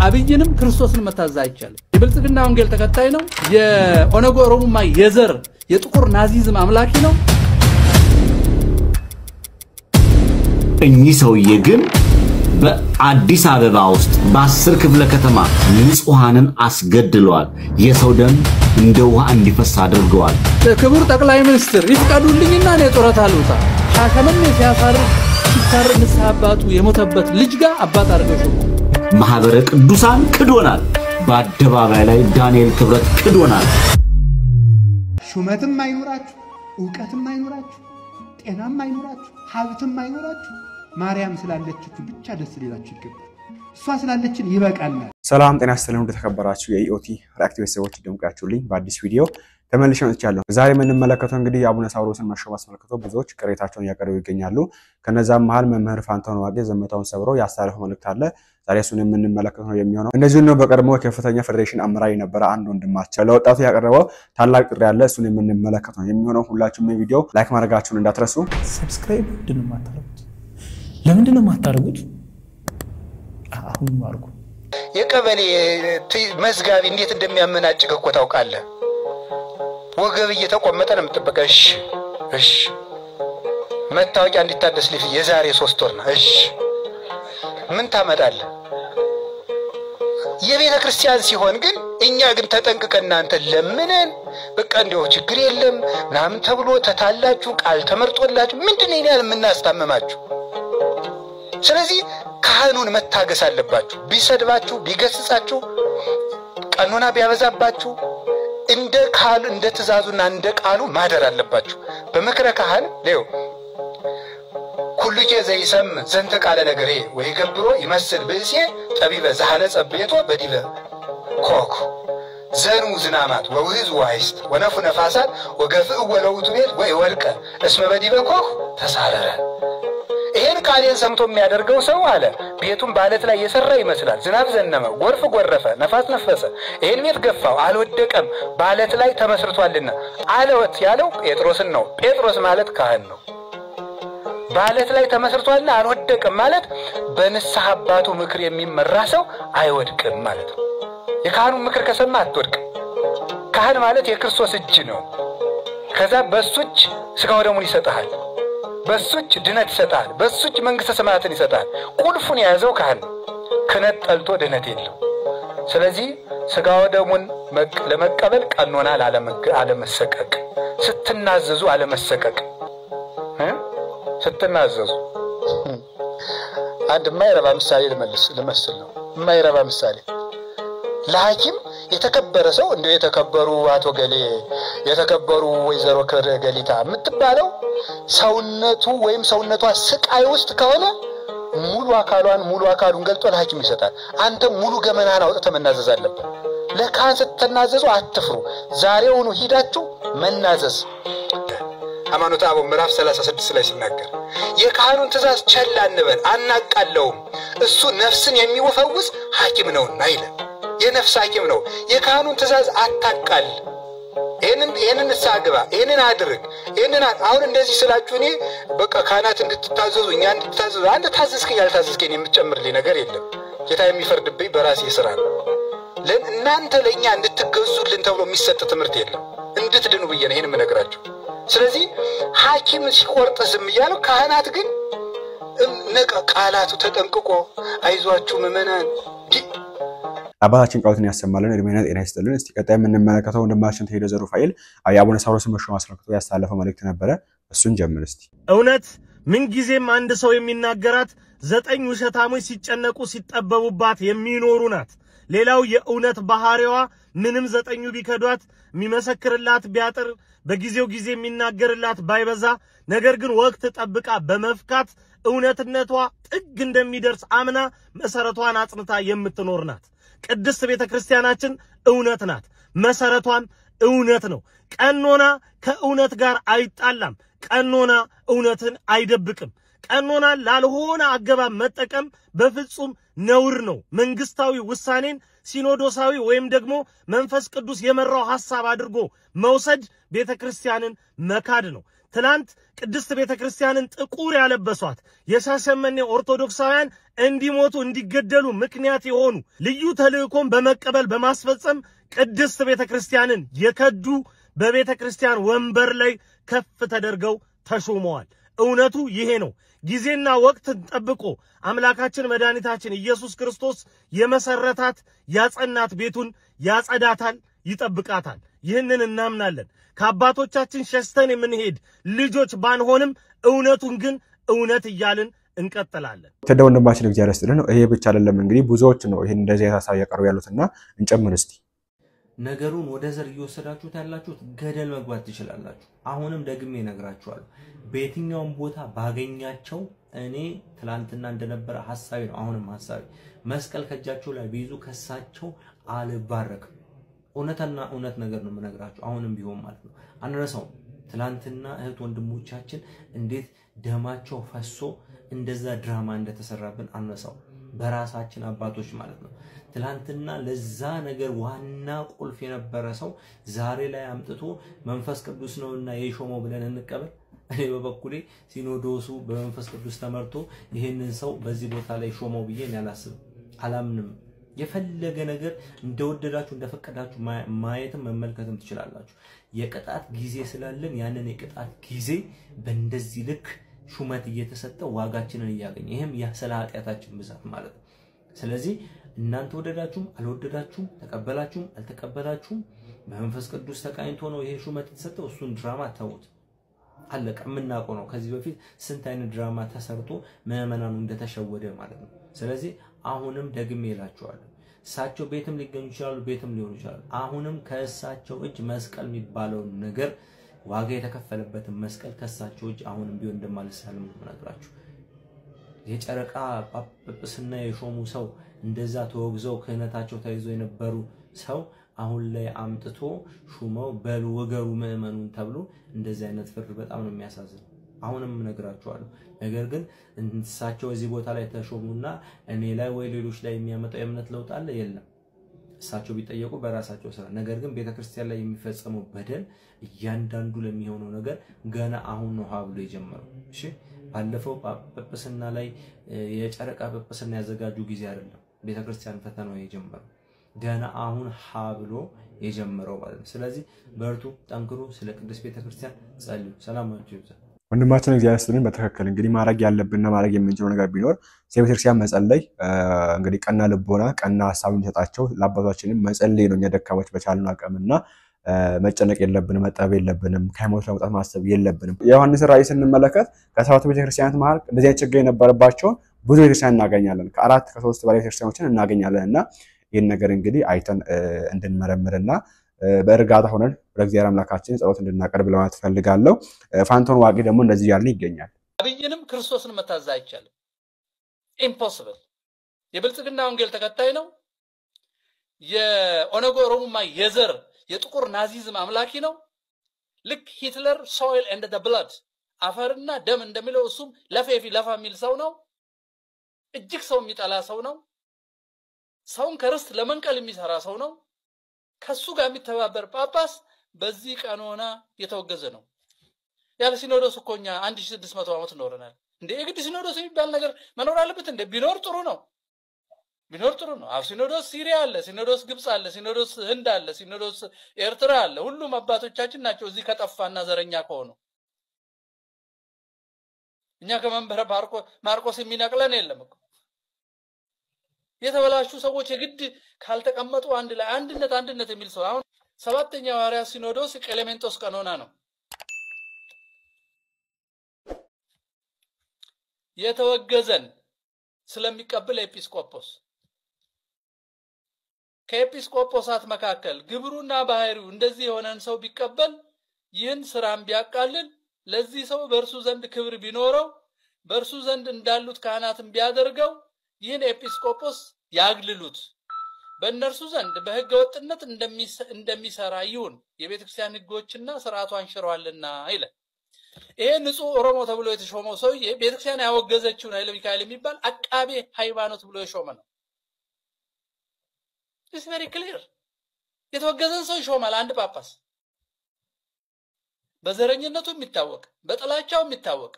አብይንም ክርስቶስን መታዘዝ አይቻልም የብልጽግና ወንጌል ተከታይ ነው የኦነግ ኦሮሞማ የዘር የጥቁር ናዚዝም አምላኪ ነው እኚህ ሰውዬ ግን በአዲስ አበባ ውስጥ በ10 ክፍለ ከተማ ንጹሃንን አስገድለዋል የሰው ደም እንደ ውሃ እንዲፈስ አድርገዋል ክቡር ጠቅላይ ሚኒስትር ይፍቀዱልኝና እኔ ጦርታ ልውጣ ሻከመኔ ሲያሳር ንስሐባቱ የሞተበት ልጅ ጋር አባት አርገው ማህበረ ቅዱሳን ክዶናል በአደባባይ ላይ ዳንኤል ክብረት ክዶናል ሹመትም አይኖራችሁ ዕውቀትም አይኖራችሁ ጤናም አይኖራችሁ ሀብትም አይኖራችሁ ማርያም ስላለችችሁ ብቻ ደስ ሊላችሁ ይገባል እሷ ስላለችን ይበቃልናል ሰላም ጤና ይስጥልን ተከበራችሁ የኢኦቲ ሪአክቲቭ ሰዎች ደምቃችሁልኝ በአዲስ ቪዲዮ ተመልሼ መጥቻለሁ ዛሬ ምን እንመለከተው እንግዲህ አቡነ ሳዊሮስን መሾም አስመልክቶ ብዙዎች ቅሬታቸውን ያቀርቡ ይገኛሉ ከነዛም መሃል መምህር ፋንታውን ዋቄ ዘመታውን ሰብረው ያስተላለፈው መልእክት አለ ዛሬ እሱን የምንመለከተው ነው የሚሆነው እንደዚህ ነው በቀድሞ ከፍተኛ ፌደሬሽን አመራር የነበረ አንድ ወንድማቸው ለወጣቱ ያቀረበው ታላቅ ጥሪ ያለ እሱን የምንመለከተው የሚሆነው ሁላችሁም ቪዲዮ ላይክ ማድረጋችሁን እንዳትረሱ ሰብስክራይብ ድን ማታረጉት ለምንድነው ማታረጉት አሁን ማርኩ የቀበሌ መዝጋቢ እንዴት እንደሚያመናጭቅ እኮ ታውቃለህ ወገብ እየተቆመጠ ነው የምትጠበቀሽ እሺ መታወቂያ እንዲታደስ ልፍ የዛሬ 3 ወር ነው እሺ ምን ታመጣለህ የቤተ ክርስቲያን ሲሆን ግን እኛ ግን ተጠንቅቀን አንተ ለምነን በቃ እንደው ችግር የለም ናም ተብሎ ተታላችሁ ቃል ተመርጦላችሁ ምንድነው ይላል ምናስተማማችሁ ስለዚህ ካህኑን መታገስ አለባችሁ ቢሰድባችሁ ቢገስጻችሁ ቀኖና ቢያበዛባችሁ እንደ ቃሉ እንደ ትእዛዙና እንደ ቃሉ ማደር አለባችሁ በመከረ ካህን ነው ሁሉ ዘይሰም ዘንተ ቃለ ነገሬ ወይ ገብሮ ይመስል በእሴ ጠቢበ ዘሐለ ጸቤቶ በዲበ ኮክ ዘኑ ዝናማት ወውዝ ዋይስት ወነፉ ነፋሳት ወገፍእ ወለውቱ ቤት ወይ ወልቀ እስመ በዲበ ኮክ ተሳረረ ይሄን ቃሌን ሰምቶ የሚያደርገው ሰው አለ ቤቱን ባለት ላይ የሰራ ይመስላል ዝናብ ዘነመ ጎርፍ ጎረፈ ነፋስ ነፈሰ ይሄን ቤት ገፋው አልወደቀም ባለት ላይ ተመስርቷልና አለወት ያለው ጴጥሮስን ነው ጴጥሮስ ማለት ካህን ነው ባለት ላይ ተመስርቷልና አልወደቀም ማለት በንስሐ አባቱ ምክር የሚመራ ሰው አይወድቅም ማለት ነው የካህኑ ምክር ከሰማ አትወድቅም ካህን ማለት የክርስቶስ እጅ ነው ከዛ በሱጭ ስጋው ደሙን ይሰጣል በሱጭ ድነት ይሰጣል በሱጭ መንግስተ ሰማያትን ይሰጣል ቁልፉን ያዘው ካህን ከነት ጠልቶ ድነት የለው ስለዚህ ስጋው ደሙን ለመቀበል ቀኖና አለመሰቀቅ ስትናዘዙ አለመሰቀቅ ስትናዘዙ አንድ ማይረባ ምሳሌ ልመስል ነው ማይረባ ምሳሌ ለሐኪም የተከበረ ሰው እንደው የተከበሩ አቶ ገሌ የተከበሩ ወይዘሮ ገሊታ የምትባለው ሰውነቱ ወይም ሰውነቷ ስቃይ ውስጥ ከሆነ ሙሉ አካሉን ገልጦ ለሐኪም ይሰጣል አንተ ሙሉ ገመናን አውጥተህ መናዘዝ አለበት ለካህን ስትናዘዙ አትፍሩ ዛሬውኑ ሂዳችሁ መናዘዝ ሃይማኖተ አበው ምዕራፍ 36 ላይ ሲናገር የካህኑን ትእዛዝ ቸል አንበል አናቃለውም እሱ ነፍስን የሚወፈውስ ሐኪም ነውና ይላል የነፍስ ሐኪም ነው የካህኑን ትእዛዝ አታቃል ይሄንን ሳግባ ይሄንን አድርግ ይሄንን አሁን እንደዚህ ስላችሁ እኔ በቃ ካህናት እንድትታዘዙ እኛ እንድትታዘዙ አንተ ታዘዝከኝ ያልታዘዝከኝ የምትጨምርልኝ ነገር የለም ጌታ የሚፈርድብኝ በራሴ ስራ ነው ለእናንተ ለኛ እንድትገዙልን ተብሎ የሚሰጥ ትምህርት የለም እንድትድኑ ብዬ ነው ይሄን የምነግራችሁ ስለዚህ ሐኪም ሲቆርጥ ዝም ይያለው ካህናት ግን ቃላቱ ተጠንቅቆ አይዟችሁ መመናን አባታችን ቃሉን ያሰማልን እድሜና ጤና ይስጥልን እስቲ ቀጣይ የምንመለከተው ወንድማችን ተሄደ ዘሩፋኤል አቡነ ሳዊሮስን መሾም አስመልክቶ ያስተላለፈው መልእክት ነበረ እሱን ጀምር እስቲ እውነት ምን ጊዜም አንድ ሰው የሚናገራት 9 ውሸታሞች ሲጨነቁ ሲጠበቡባት የሚኖሩ ናት ሌላው የእውነት ባህሪዋ ምንም 9 ቢከዷት የሚመሰክርላት ቢያጥር በጊዜው ጊዜ የሚናገርላት ባይበዛ ነገር ግን ወቅት ጠብቃ በመፍካት እውነትነቷ ጥግ እንደሚደርስ አምና መሰረቷን አጽንታ የምትኖር ናት ቅድስት ቤተክርስቲያናችን እውነት ናት መሰረቷም እውነት ነው ቀኖና ከእውነት ጋር አይጣላም ቀኖና እውነትን አይደብቅም ቀኖና ላልሆነ አገባብ መጠቀም በፍጹም ነውር ነው መንግስታዊ ውሳኔን ሲኖዶሳዊ ወይም ደግሞ መንፈስ ቅዱስ የመራው ሐሳብ አድርጎ መውሰድ ቤተክርስቲያንን መካድ ነው ትላንት ቅድስት ቤተክርስቲያንን ጥቁር ያለበሷት የሻሸመኔ ኦርቶዶክሳውያን እንዲሞቱ እንዲገደሉ ምክንያት የሆኑ ልዩ ተልእኮን በመቀበል በማስፈጸም ቅድስት ቤተክርስቲያንን የከዱ በቤተክርስቲያን ወንበር ላይ ከፍ ተደርገው ተሾመዋል። እውነቱ ይሄ ነው። ጊዜና ወቅትን ጠብቆ አምላካችን መድኃኒታችን ኢየሱስ ክርስቶስ የመሰረታት ያጸናት ቤቱን ያጸዳታል፣ ይጠብቃታል። ይህንን እናምናለን። ከአባቶቻችን ሸሽተን የምንሄድ ልጆች ባንሆንም እውነቱን ግን እውነት እያልን እንቀጥላለን። ተደው ወንድማችን እግዚአብሔር ይስጥልን ነው። ይሄ ብቻ አይደለም እንግዲህ ብዙዎች ነው ይሄን እንደዚህ ያሳሳብ ያቀርቡ ያሉትና እንጨምር እስቲ። ነገሩን ወደ ዘር እየወሰዳችሁት ያላችሁት ገደል መግባት ትችላላችሁ። አሁንም ደግሜ እነግራችኋለሁ። በየትኛውም ቦታ ባገኛቸው እኔ ትላንትና እንደነበረ ሐሳቢ ነው አሁንም ሐሳቢ መስቀል ከጃቸው ላይ ቢይዙ ከሳቸው አልባረክም። እውነትና እውነት ነገር ነው የምነግራችሁ አሁንም ቢሆን ማለት ነው። አንረሳው ትላንትና እህት ወንድሞቻችን እንዴት ደማቸው ፈሶ እንደዛ ድራማ እንደተሰራብን አንረሳው። በራሳችን አባቶች ማለት ነው። ትላንትና ለዛ ነገር ዋና ቁልፍ የነበረ ሰው ዛሬ ላይ አምጥቶ መንፈስ ቅዱስ ነውና የሾመው ብለን እንቀበል። እኔ በበኩሌ ሲኖዶሱ በመንፈስ ቅዱስ ተመርቶ ይሄንን ሰው በዚህ ቦታ ላይ ሾመው ብዬ አላምንም። የፈለገ ነገር እንደወደዳችሁ እንደፈቀዳችሁ ማየትም መመልከትም ትችላላችሁ። የቅጣት ጊዜ ስላለን ያንን የቅጣት ጊዜ በእንደዚህ ልክ ሹመት እየተሰጠ ዋጋችንን እያገኘ ይሄም ያሰላ ኃጢያታችን ብዛት ማለት ነው። ስለዚህ እናንተ ወደዳችሁም አልወደዳችሁም ተቀበላችሁም አልተቀበላችሁም በመንፈስ ቅዱስ ተቃኝቶ ነው ይሄ ሹመት የተሰጠው። እሱን ድራማ ተውት አለቀ። ምናውቀው ነው ከዚህ በፊት ስንት አይነት ድራማ ተሰርቶ ምዕመናኑ እንደተሸወደ ማለት ነው። ስለዚህ አሁንም ደግሜ እላችኋለሁ እሳቸው ቤትም ሊገኙ ይችላሉ ቤትም ሊሆኑ ይችላሉ። አሁንም ከእሳቸው እጅ መስቀል የሚባለው ነገር ዋጋ የተከፈለበትን መስቀል ከእሳቸው እጅ አሁንም ቢሆን እንደማልሳለም ነግራችሁ። የጨረቃ ጳጳስና የሾሙ ሰው እንደዛ ተወግዘው ክህነታቸው ተይዞ የነበሩ ሰው አሁን ላይ አምጥቶ ሹመው በሉ ወገሩ ምዕመኑን ተብሎ እንደዚህ አይነት ፍርድ በጣም ነው የሚያሳዝነው። አሁንም ነግራችኋለሁ። ነገር ግን እንሳቸው እዚህ ቦታ ላይ ተሾሙና እኔ ላይ ወይ ሌሎች ላይ የሚያመጣው የእምነት ለውጥ አለ የለም። እሳቸው ቢጠየቁ በራሳቸው ስራ። ነገር ግን ቤተክርስቲያን ላይ የሚፈጸመው በደል እያንዳንዱ ለሚሆነው ነገር ገና አሁን ነው ሀብሎ የጀመረው። እሺ ባለፈው ጳጳስና ላይ የጨረቃ ጳጳስና ያዘጋጁ ጊዜ አይደለም ቤተክርስቲያን ፈተናው የጀመረው ገና አሁን ሀብሎ የጀመረው ማለት ነው። ስለዚህ በርቱ፣ ጠንክሩ፣ ስለ ቅድስት ቤተክርስቲያን ጸልዩ። ሰላማችሁ ይብዛ። ወንድማችን እግዚአብሔር ይስጥልን። በተከከለ እንግዲህ ማድረግ ያለብንና ማድረግ የምንችለው ነገር ቢኖር ስለ ቤተክርስቲያን መጸለይ፣ እንግዲህ ቀና ልቦና ቀና ሐሳብ እንሰጣቸው ለአባቶቻችንም መጸለይ ነው። እኛ ደካሞች በቻልነው አቅምና መጨነቅ የለብንም፣ መጠበብ የለብንም፣ ከሃይማኖት ለመውጣት ማሰብ የለብንም። የዮሐንስ ራእይ ስንመለከት ከሰባቱ ቤተክርስቲያናት መሃል እንደዚህ አይነት ችግር የነበረባቸው ብዙ ቤተክርስቲያን እናገኛለን። ከአራት ከሶስት በላይ ቤተክርስቲያኖችን እናገኛለንና ይሄን ነገር እንግዲህ አይተን እንድንመረምርና በእርጋታ ሆነን ለእግዚአብሔር አምላካችን ጸሎት እንድናቀርብ ለማለት ፈልጋለሁ። ፋንቶን ዋቂ ደግሞ እንደዚህ ያልን ይገኛል። አብይንም ክርስቶስን መታዘዝ አይቻልም። ኢምፖሲብል። የብልጽግና ወንጌል ተከታይ ነው። የኦነግ ኦሮሞማ የዘር የጥቁር ናዚዝም አምላኪ ነው። ልክ ሂትለር ሶይል ኤንድ ዘ ብለድ አፈርና ደም እንደሚለው እሱም ለፌፊ ለፋ የሚል ሰው ነው። እጅግ ሰው የሚጠላ ሰው ነው። ሰውን ከርስት ለመንቀል የሚሰራ ሰው ነው። ከሱ ጋር የሚተባበር ጳጳስ በዚህ ቀኖና የተወገዘ ነው። ያለ ሲኖዶስ እኮኛ 1600 ዓመት ኖረናል። እንደ የግድ ሲኖዶስ የሚባል ነገር መኖር አለበት እንደ ቢኖር ጥሩ ነው። ቢኖር ጥሩ ነው። አው ሲኖዶስ ሲሪያ አለ፣ ሲኖዶስ ግብጽ አለ፣ ሲኖዶስ ህንድ አለ፣ ሲኖዶስ ኤርትራ አለ። ሁሉም አባቶቻችን ናቸው እዚህ ከጠፋና ዘረኛ ከሆኑ። እኛ ከመንበረ ማርቆስ የሚነቅለን የለም እኮ። የተበላሹ ሰዎች የግድ ካልተቀመጡ አንድ ላይ አንድነት የሚል ሰው አሁን ሰባተኛው ሐዋርያ ሲኖዶስ ቀሌሜንጦስ ቀኖና ነው የተወገዘን ስለሚቀበል ኤጲስቆጶስ ከኤጲስቆጶሳት መካከል ግብሩና ባህሪው እንደዚህ የሆነን ሰው ቢቀበል ይህን ስራም ቢያቃልል ለዚህ ሰው በእርሱ ዘንድ ክብር ቢኖረው በእርሱ ዘንድ እንዳሉት ካህናትም ቢያደርገው ይህን ኤጲስቆጶስ ያግልሉት በእነርሱ ዘንድ በሕገ ወጥነት እንደሚሰራ ይሁን የቤተክርስቲያን ሕጎችና ሥርዓቷን ሽሯልና ይላል። ይሄ ንጹህ ኦሮሞ ተብሎ የተሾመው ሰውዬ ቤተክርስቲያን ያወገዘችውን ኃይለ ሚካኤል የሚባል አቃቤ ሃይማኖት ብሎ የሾመ ነው። It's very clear. የተወገዘን ሰው ይሾማል አንድ ጳጳስ። በዘረኝነቱ የሚታወቅ በጥላቻው የሚታወቅ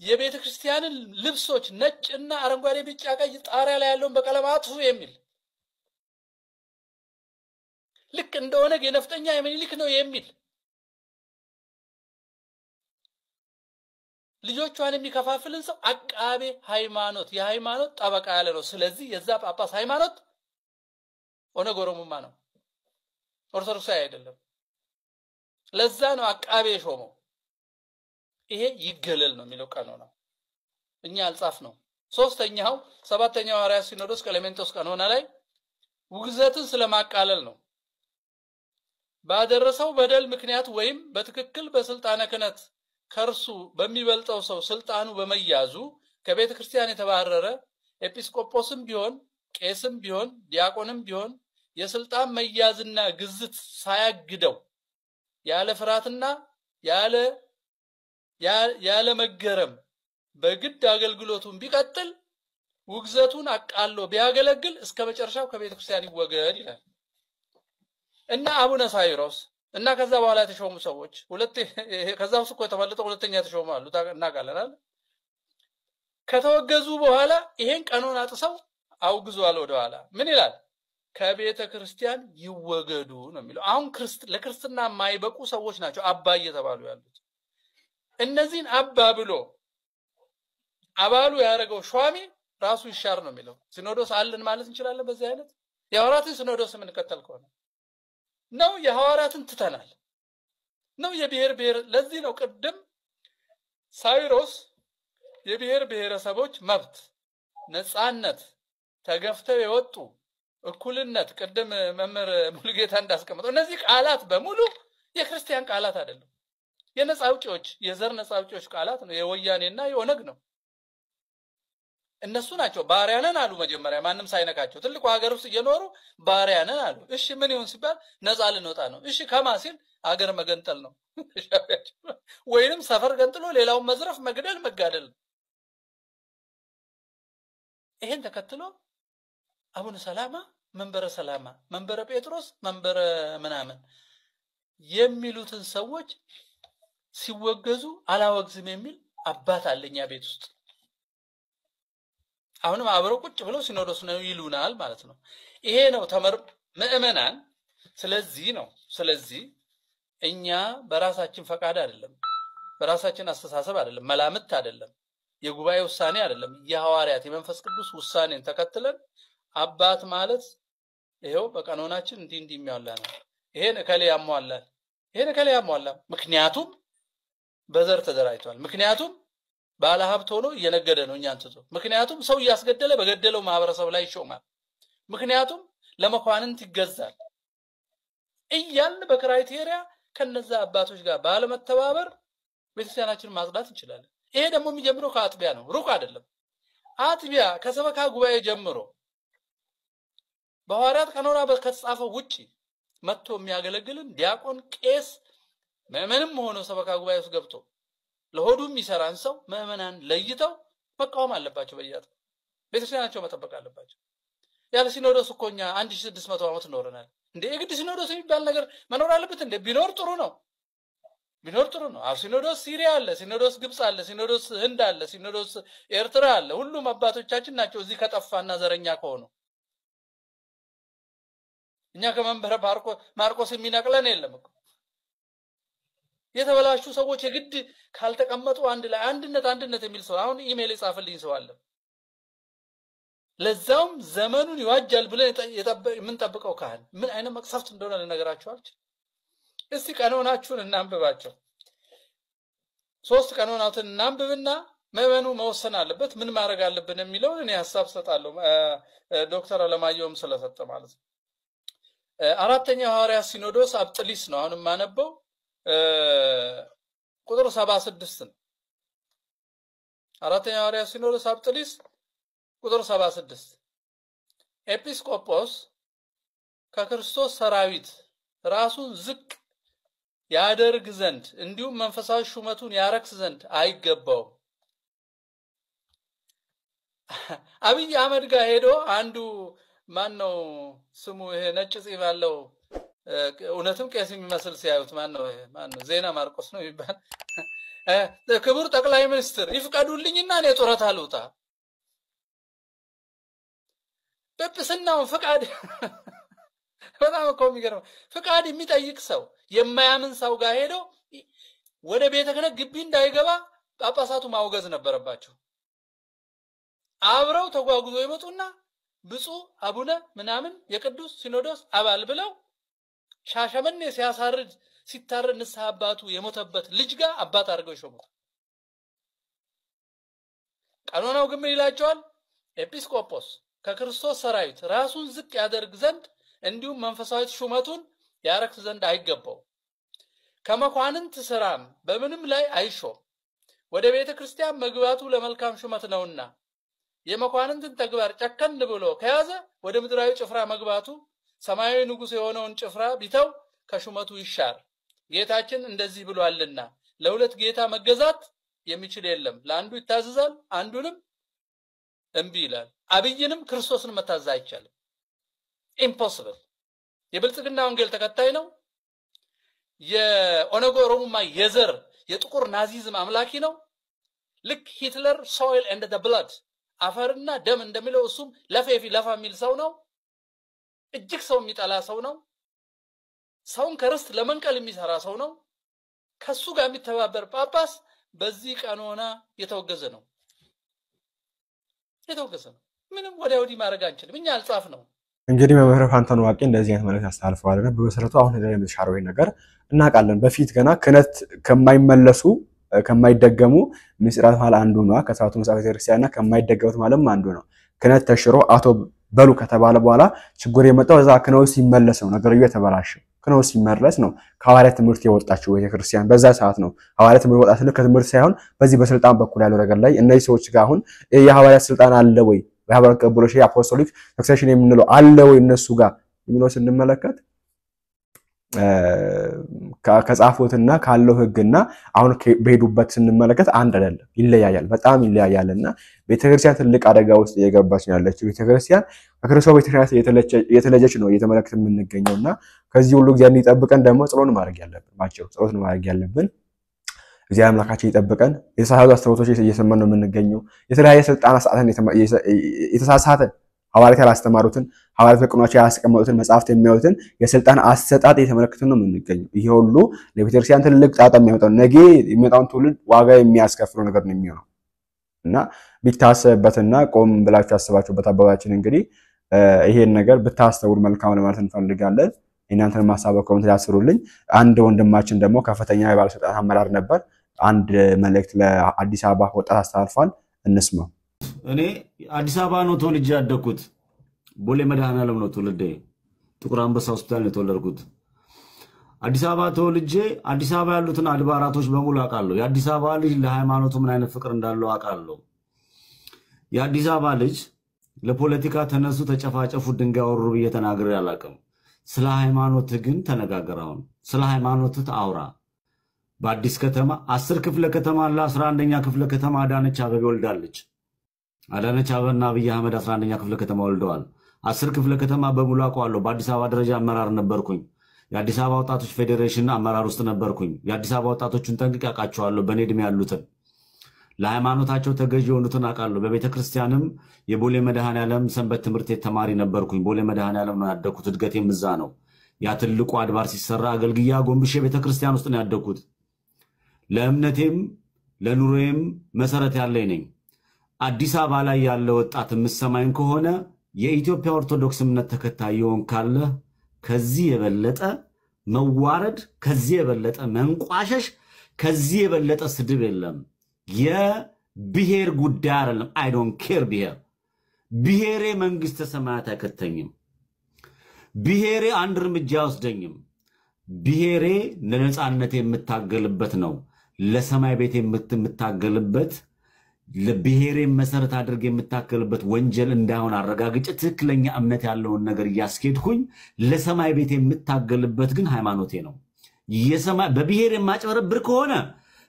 የቤተ ክርስቲያንን ልብሶች ነጭና አረንጓዴ ቢጫ ቀይ ጣሪያ ላይ ያለውን በቀለም አጥፉ የሚል ልክ እንደሆነ የነፍጠኛ የምኒልክ ነው የሚል ልጆቿን የሚከፋፍልን ሰው አቃቤ ሃይማኖት የሃይማኖት ጠበቃ ያለ ነው። ስለዚህ የዛ ጳጳስ ሃይማኖት ኦነግ ኦሮሞማ ነው፣ ኦርቶዶክስ አይደለም። ለዛ ነው አቃቤ ሾመው። ይሄ ይገለል ነው የሚለው ቀኖና እኛ አልጻፍ ነው። ሶስተኛው ሰባተኛው ሐዋርያት ሲኖዶስ ቀሌሜንጦስ ቀኖና ላይ ውግዘትን ስለማቃለል ነው። ባደረሰው በደል ምክንያት ወይም በትክክል በስልጣነ ክህነት ከርሱ በሚበልጠው ሰው ስልጣኑ በመያዙ ከቤተ ክርስቲያን የተባረረ ኤጲስቆጶስም ቢሆን ቄስም ቢሆን ዲያቆንም ቢሆን የስልጣን መያዝና ግዝት ሳያግደው ያለ ፍራትና ያለ መገረም በግድ አገልግሎቱን ቢቀጥል ውግዘቱን አቃሎ ቢያገለግል እስከ መጨረሻው ከቤተ ክርስቲያን ይወገድ ይላል እና አቡነ ሳይሮስ እና ከዛ በኋላ የተሾሙ ሰዎች ከዛው እኮ የተመለጠው ሁለተኛ የተሾሙ አሉ እናቃለናል። ከተወገዙ በኋላ ይሄን ቀኖና ጥሰው አውግዟል። ወደ ኋላ ምን ይላል? ከቤተ ክርስቲያን ይወገዱ ነው የሚለው። አሁን ለክርስትና የማይበቁ ሰዎች ናቸው አባ እየተባሉ ያሉት። እነዚህን አባ ብሎ አባሉ ያደረገው ሿሚ ራሱ ይሻር ነው የሚለው። ሲኖዶስ አለን ማለት እንችላለን። በዚህ አይነት የሐዋርያትን ሲኖዶስ የምንከተል ከሆነ ነው የሐዋርያትን ትተናል ነው የብሔር ለዚህ ነው ቅድም ሳይሮስ የብሔር ብሔረሰቦች መብት ነፃነት ተገፍተው የወጡ እኩልነት ቅድም መምህር ሙሉጌታ እንዳስቀመጠው እነዚህ ቃላት በሙሉ የክርስቲያን ቃላት አይደለም። የነፃ አውጪዎች የዘር ነፃ አውጪዎች ቃላት ነው። የወያኔና የኦነግ ነው። እነሱ ናቸው ባሪያነን አሉ። መጀመሪያ ማንም ሳይነካቸው ትልቁ ሀገር ውስጥ እየኖሩ ባሪያነን አሉ። እሺ ምን ይሁን ሲባል ነፃ ልንወጣ ነው። እሺ ከማሲል ሀገር መገንጠል ነው ወይንም ሰፈር ገንጥሎ ሌላውን መዝረፍ መግደል መጋደል ነው። ይሄን ተከትሎ አቡነ ሰላማ መንበረ ጴጥሮስ መንበረ ምናምን የሚሉትን ሰዎች ሲወገዙ አላወግዝም የሚል አባት አለኛ ቤት ውስጥ አሁንም አብረው ቁጭ ብለው ሲኖዶስ ነው ይሉናል ማለት ነው። ይሄ ነው ምእመናን። ስለዚህ እኛ በራሳችን ፈቃድ አይደለም፣ በራሳችን አስተሳሰብ አይደለም፣ መላምት አይደለም፣ የጉባኤ ውሳኔ አይደለም፣ የሐዋርያት የመንፈስ ቅዱስ ውሳኔን ተከትለን አባት ማለት ይሄው በቀኖናችን እንዲህ የሚያወላ ነው። ይሄን እከሌ ያሟላል፣ ይሄን እከሌ ያሟላል። ምክንያቱም በዘር ተደራጅቷል። ምክንያቱም ባለ ሀብት ሆኖ እየነገደ ነው እኛን ትቶ። ምክንያቱም ሰው ያስገደለ በገደለው ማህበረሰብ ላይ ይሾማል። ምክንያቱም ለመኳንንት ይገዛል እያልን በክራይቴሪያ ከነዛ አባቶች ጋር ባለመተባበር ቤተክርስቲያናችንን ማጽዳት እንችላለን። ይሄ ደግሞ የሚጀምረው ከአጥቢያ ነው፣ ሩቅ አይደለም። አጥቢያ ከሰበካ ጉባኤ ጀምሮ በሐዋርያት ቀኖና ከተጻፈው ውጪ መጥቶ የሚያገለግልን ዲያቆን፣ ቄስ፣ ምእመንም ሆኖ ሰበካ ጉባኤ ውስጥ ገብቶ ለሆዱም ይሰራን ሰው ምእመናን ለይተው መቃወም አለባቸው። በየአጥቢያው ቤተክርስቲያናቸው መጠበቅ አለባቸው። ያለ ሲኖዶስ እኮ እኛ 1600 ዓመት ኖረናል እንዴ! የግድ ሲኖዶስ የሚባል ነገር መኖር አለበት እንዴ? ቢኖር ጥሩ ነው። ሲኖዶስ ሲሪያ አለ፣ ሲኖዶስ ግብጽ አለ፣ ሲኖዶስ ህንድ አለ፣ ሲኖዶስ ኤርትራ አለ። ሁሉም አባቶቻችን ናቸው እዚህ ከጠፋና ዘረኛ ከሆኑ። እኛ ከመንበረ ማርቆስ የሚነቅለን የለም እኮ። የተበላሹ ሰዎች የግድ ካልተቀመጡ አንድ ላይ አንድነት የሚል ሰው አሁን ኢሜል የጻፈልኝ ሰው አለ። ለዛውም ዘመኑን ይዋጃል ብለን የምንጠብቀው ካህን ምን አይነት መቅሰፍት እንደሆነ ልነግራችሁ አልችልም። እስቲ ቀኖናችሁን እናንብባቸው። 3 ቀኖናትን እናንብብና ምእመኑ መወሰን አለበት ምን ማድረግ አለብን የሚለውን እኔ ሐሳብ ሰጣለሁ። ዶክተር አለማየሁም ስለሰጠ ማለት ነው። አራተኛው ሐዋርያት ሲኖዶስ አብጥሊስ ነው አሁን ማነበው ቁጥር 76 ነው። አራተኛው ሐዋርያት ሲኖዶስ አብጥሊስ ቁጥር 76 ኤጲስቆጶስ ከክርስቶስ ሰራዊት ራሱን ዝቅ ያደርግ ዘንድ እንዲሁም መንፈሳዊ ሹመቱን ያረክስ ዘንድ አይገባውም። አብይ አህመድ ጋር ሄዶ አንዱ ማን ነው ስሙ ይሄ ነጭ ጺም ያለው እውነትም ቄስ የሚመስል ሲያዩት ማን ነው ዜና ማርቆስ ነው ይባል ክቡር ጠቅላይ ሚኒስትር ይፍቀዱልኝና እኔ ጦርታ ልውጣ በጵስናው ፍቃድ በጣም እኮ የሚገርም ፍቃድ የሚጠይቅ ሰው የማያምን ሰው ጋር ሄዶ ወደ ቤተ ክህነት ግቢ እንዳይገባ ጳጳሳቱ ማውገዝ ነበረባቸው አብረው ተጓጉዞ ይመጡና ብፁዕ አቡነ ምናምን የቅዱስ ሲኖዶስ አባል ብለው ሻሸመኔ ሲያሳርድ ሲታረድ ንስሐ አባቱ የሞተበት ልጅ ጋር አባት አድርገው ይሾሙት ቀኖናው ግን ምን ይላቸዋል ኤጲስቆጶስ ከክርስቶስ ሰራዊት ራሱን ዝቅ ያደርግ ዘንድ እንዲሁም መንፈሳዊ ሹመቱን ያረክስ ዘንድ አይገባው ከመኳንንት ስራም በምንም ላይ አይሾም ወደ ቤተ ክርስቲያን መግባቱ ለመልካም ሹመት ነውና የመኳንንትን ተግባር ጨከን ብሎ ከያዘ ወደ ምድራዊ ጭፍራ መግባቱ ሰማያዊ ንጉስ የሆነውን ጭፍራ ቢተው ከሹመቱ ይሻር ጌታችን እንደዚህ ብሏልና ለሁለት ጌታ መገዛት የሚችል የለም ለአንዱ ይታዘዛል አንዱንም እንቢ ይላል አብይንም ክርስቶስን መታዘዝ አይቻልም ኢምፖሲብል የብልጽግና ወንጌል ተከታይ ነው የኦነግ ኦሮሞማ የዘር የጥቁር ናዚዝም አምላኪ ነው ልክ ሂትለር soil and the blood አፈርና ደም እንደሚለው እሱም ለፌፊ ለፋ የሚል ሰው ነው እጅግ ሰው የሚጠላ ሰው ነው ሰውን ከርስት ለመንቀል የሚሰራ ሰው ነው ከሱ ጋር የሚተባበር ጳጳስ በዚህ ቀኖና የተወገዘ ነው ምንም ወዲያውዲ ማድረግ አንችልም እኛ አልጻፍ ነው እንግዲህ መምህር ፋንታኑ ዋቄ እንደዚህ አይነት መልእክት አስተላልፈዋልና በመሰረቱ አሁን እንደምትሻረው ነገር እናቃለን በፊት ገና ክነት ከማይመለሱ ከማይደገሙ ምስራት ማለት አንዱ ነው ከሳቱ መጻፍ ክርስቲያንና ከማይደገሙት ማለት አንዱ ነው ክነት ተሽሮ አቶ በሉ ከተባለ በኋላ ችግር የመጣው እዛ ክነው ሲመለስ ነው ነገርዩ የተበላሸው ክነው ሲመለስ ነው ሐዋርያት ትምህርት የወጣቸው ቤተክርስቲያን በዛ ሰዓት ነው ሐዋርያት ትምህርት ወጣት ከትምህርት ሳይሆን በዚህ በስልጣን በኩል ያለው ነገር ላይ እነዚህ ሰዎች ጋር አሁን የሐዋርያት ስልጣን አለ ወይ በሐዋርያት ቀበሎሽ የአፖስቶሊክ ሰክሴሽን የምንለው አለ ወይ እነሱ ጋር የሚለው ስንመለከት ከጻፉትና ካለው ህግና አሁን በሄዱበት ስንመለከት አንድ አይደለም ይለያያል በጣም ይለያያልና ቤተክርስቲያን ትልቅ አደጋ ውስጥ የገባች ያለች ቤተክርስቲያን ከክርስቶስ ቤተክርስቲያን የተለየች ነው እየተመለከተ የምንገኘውና ከዚህ ሁሉ እግዚአብሔር ይጠብቀን ደግሞ ጸሎት ማድረግ ያለብን ባጭሩ ጸሎት ማድረግ ያለብን እግዚአብሔር አምላካችን ይጠብቀን የሳሃዱ አስተምሮቶች እየሰማን ነው የምንገኘው የተለያየ ስልጣን ሰዓትን የተሳሳተ ሐዋርያት ያስተማሩትን ሐዋርያት በቅኗቸው ያስቀመጡትን መጻፍት የሚያዩትን የስልጣን አሰጣጥ የተመለከተን ነው የምንገኘው ይሄ ሁሉ ለቤተክርስቲያን ትልቅ ጣጣ የሚያመጣው ነገ የሚመጣውን ትውልድ ዋጋ የሚያስከፍለው ነገር ነው የሚሆነው እና ቢታሰብበትና ቆም ብላችሁ አስባችሁበት አባባችን እንግዲህ ይሄን ነገር ብታስተውሉ መልካም ለማለት እንፈልጋለን እናንተን ማሳበው ኮሜንት ያስሩልኝ አንድ ወንድማችን ደግሞ ከፍተኛ የባለስልጣን አመራር ነበር አንድ መልእክት ለአዲስ አበባ ወጣት አስተላልፏል እንስማው እኔ አዲስ አበባ ነው ተወልጄ ያደኩት ቦሌ መድኃኔዓለም ነው ተወልጄ ጥቁር አንበሳ ሆስፒታል ነው ተወለድኩት አዲስ አበባ ተወልጄ አዲስ አበባ ያሉትን አድባራቶች በሙሉ አቃለሁ የአዲስ አበባ ልጅ ለሃይማኖቱ ምን አይነት ፍቅር እንዳለው አቃለሁ የአዲስ አበባ ልጅ ለፖለቲካ ተነሱ ተጨፋጨፉ ድንጋይ ወሩ በየተናገረ ያላቀም ስለ ሃይማኖት ግን ተነጋገራው ስለ ሃይማኖት አውራ በአዲስ ከተማ 10 ክፍለ ከተማ ለ11ኛ ክፍለ ከተማ አዳነች አበቤ ወልዳለች አዳነች አበቤና አብይ አህመድ 11ኛ ክፍለ ከተማ ወልደዋል 10 ክፍለ ከተማ በሙሉ አቋለው በአዲስ አበባ ደረጃ አመራር ነበርኩኝ የአዲስ አበባ ወጣቶች ፌዴሬሽን አመራር ውስጥ ነበርኩኝ የአዲስ አበባ ወጣቶችን ጠንቅቄ አቃቸዋለሁ በኔ እድሜ ያሉትን ለሃይማኖታቸው ተገዥ የሆኑትን አቃለሁ በቤተክርስቲያንም የቦሌ መድኃኔዓለም ሰንበት ትምህርት ተማሪ ነበርኩኝ ቦሌ መድኃኔዓለም ነው ያደኩት እድገቴም እዛ ነው ያ ትልቁ አድባር ሲሰራ አገልግያ ጎንብሼ ቤተክርስቲያን ውስጥ ነው ያደኩት ለእምነቴም ለኑሮዬም መሰረት ያለኝ ነኝ አዲስ አበባ ላይ ያለው ወጣት ምሰማኝ ከሆነ የኢትዮጵያ ኦርቶዶክስ እምነት ተከታይ ይሆን ካለ ከዚህ የበለጠ መዋረድ ከዚህ የበለጠ መንቋሸሽ ከዚህ የበለጠ ስድብ የለም የብሔር ጉዳይ አይደለም አይ ዶንት ኬር ብሔሬ መንግስተ ሰማያት አይከተኝም ብሔሬ አንድ እርምጃ ወስደኝም ብሔሬ ለነጻነት የምታገልበት ነው ለሰማይ ቤት የምትታገልበት ለብሔሬ መሰረት አድርገ የምታገልበት ወንጀል እንዳይሆን አረጋግጬ ትክክለኛ እምነት ያለውን ነገር ያስኬድኩኝ ለሰማይ ቤት የምታገልበት ግን ሃይማኖቴ ነው የሰማይ በብሔር የማጭበረብር ከሆነ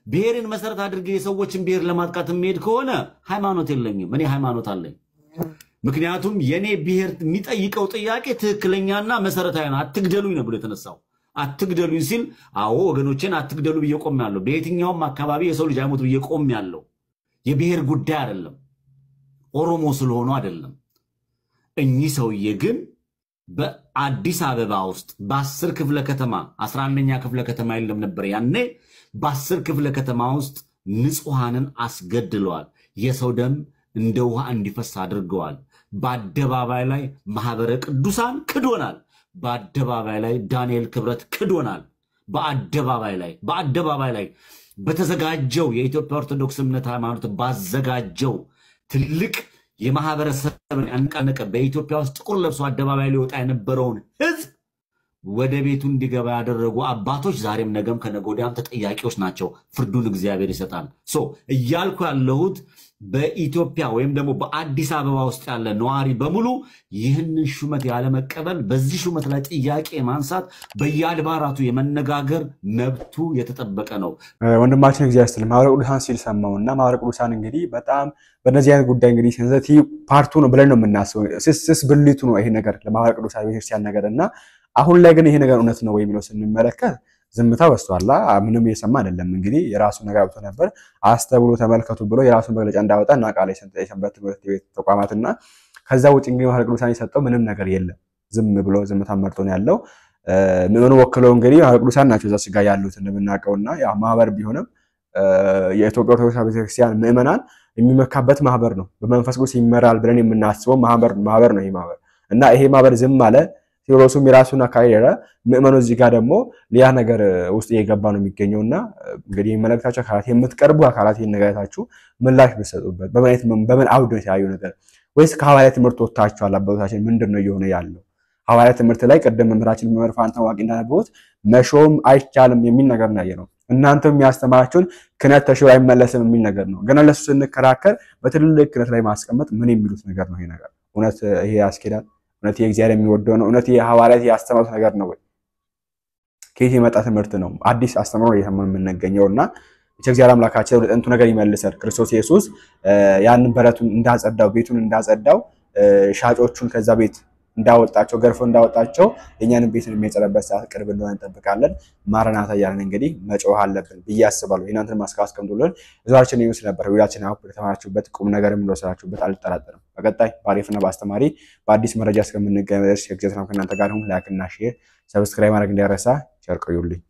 ብሔርን መሰረት አድርገ የሰዎችን ብሔር ለማጥቃት የሚሄድ ከሆነ ሃይማኖት የለኝም እኔ ሃይማኖት አለኝ ምክንያቱም የኔ ብሔር የሚጠይቀው ጥያቄ ትክክለኛና መሰረታዊ ነው። አትግደሉኝ ነው ብሎ የተነሳው። አትግደሉኝ ሲል አዎ ወገኖቼን አትግደሉ ብዬ ቆሜያለሁ። በየትኛውም አካባቢ የሰው ልጅ አይሞት ብዬ ቆሜያለሁ። የብሔር ጉዳይ አይደለም፣ ኦሮሞ ስለሆኑ አይደለም። እኚህ ሰውዬ ግን በአዲስ አበባ ውስጥ በ10 ክፍለ ከተማ 11ኛ ክፍለ ከተማ የለም ነበር ያኔ በ10 ክፍለ ከተማ ውስጥ ንጹሃንን አስገድለዋል። የሰው ደም እንደ ውሃ እንዲፈስ አድርገዋል። በአደባባይ ላይ ማህበረ ቅዱሳን ክዶናል። በአደባባይ ላይ ዳንኤል ክብረት ክዶናል። በአደባባይ ላይ በተዘጋጀው የኢትዮጵያ ኦርቶዶክስ እምነት ሃይማኖት ባዘጋጀው ትልቅ የማህበረሰብን አንቀነቀ በኢትዮጵያ ውስጥ ጥቁር ለብሶ አደባባይ ሊወጣ የነበረውን ህዝብ ወደ ቤቱ እንዲገባ ያደረጉ አባቶች ዛሬም ነገም ከነጎዳም ተጠያቂዎች ናቸው። ፍርዱን እግዚአብሔር ይሰጣል። እያልኩ ያለሁት በኢትዮጵያ ወይም ደግሞ በአዲስ አበባ ውስጥ ያለ ነዋሪ በሙሉ ይህንን ሹመት ያለ መቀበል በዚህ ሹመት ላይ ጥያቄ ማንሳት በየአድባራቱ የመነጋገር መብቱ የተጠበቀ ነው። ወንድማችን እግዚአብሔር ይስጥልን ማህበረ ቅዱሳን ሲል ሰማውና ማህበረ ቅዱሳን እንግዲህ በጣም በእነዚህ አይነት ጉዳይ እንግዲህ ሴንሲቲቭ ፓርቱ ነው ብለን ነው የምናስበው። ስስ ብልቱ ነው ይሄ ነገር ለማህበረ ቅዱሳን ቤተክርስቲያን ነገርና አሁን ላይ ግን ይሄ ነገር እውነት ነው ወይ የሚለው ስንመለከት ዝምታ በስተዋላ ምንም እየሰማ አይደለም። እንግዲህ የራሱ ነገር አውጥቶ ነበር አስተብሎ ተመልከቱ ብሎ የራሱ መግለጫ እንዳወጣ እና ቃል የሰንበት ትምህርት ቤት ተቋማትና ከዛ ውጭ እንግዲህ ማህበረ ቅዱሳን የሰጠው ምንም ነገር የለም። ዝም ብሎ ዝምታ መርጦ ነው ያለው። ምንም ወክለው እንግዲህ ማህበረ ቅዱሳን ናቸው እዛ ጋር ያሉት እንደምናውቀውና ያ ማህበር ቢሆንም የኢትዮጵያ ኦርቶዶክስ ቤተክርስቲያን ምዕመናን የሚመካበት ማህበር ነው። በመንፈስ ቅዱስ ይመራል ብለን የምናስበው ማህበር ነው ይሄ ማህበር እና ይሄ ማህበር ዝም አለ። ሲሮሱም የራሱን አካይደረ ምዕመኑ እዚህ ጋር ደግሞ ሊያ ነገር ውስጥ እየገባ ነው የሚገኘውና እንግዲህ መልእክታቸው አካላት የምትቀርቡ አካላት ይነጋታችሁ ምላሽ ብትሰጡበት በምን አውድ ነው ያዩ ነገር ወይስ ከሐዋርያት ትምህርት ወጣችኋል? አባቶቻችን ምንድነው እየሆነ ያለው? ሐዋርያት ትምህርት ላይ ቀደም መምህራችን መርፋን ታዋቂ እንዳነበውት መሾም አይቻልም የሚል ነገር ነው ያየነው። እናንተም የሚያስተማራችሁን ክህነት ተሽሮ አይመለስም የሚል ነገር ነው። ገና ለሱ ስንከራከር በትልልቅ ክህነት ላይ ማስቀመጥ ምን የሚሉት ነገር ነው? ይሄ ነገር እውነት ይሄ ያስኬዳል? እውነት የእግዚአብሔር የሚወደው ነው? እውነት የሐዋርያት ያስተማሩት ነገር ነው ወይ? ከየት የመጣ ትምህርት ነው? አዲስ አስተምሮ እየሰማን የምንገኘውና እግዚአብሔር አምላካችን ወደ ጥንቱ ነገር ይመልሰን። ክርስቶስ ኢየሱስ ያንን በረቱን እንዳጸዳው ቤቱን እንዳጸዳው ሻጮቹን ከዛ ቤት እንዳወጣቸው ገርፎ እንዳወጣቸው የኛንም ቤትን የሚያጸዳበት ሰዓት ቅርብ እንደሆነ እንጠብቃለን። ማረናታ ያለን እንግዲህ መጮህ አለብን ብዬ አስባለሁ። እናንተን ማስካስ ከምዱልን እዛችን ይውስ ነበር ሁላችን አሁን ተማራችሁበት ቁም ነገርም እንደወሰዳችሁበት አልጠራጠርም። በቀጣይ ባሪፍና ባስተማሪ በአዲስ መረጃ እስከምንገናኝ ድረስ የእግዚአብሔር ሰላም ከእናንተ ጋር ይሁን። ላይክ እና ሼር ሰብስክራይብ ማድረግ እንዳይረሳ። ቸር ቆዩልኝ።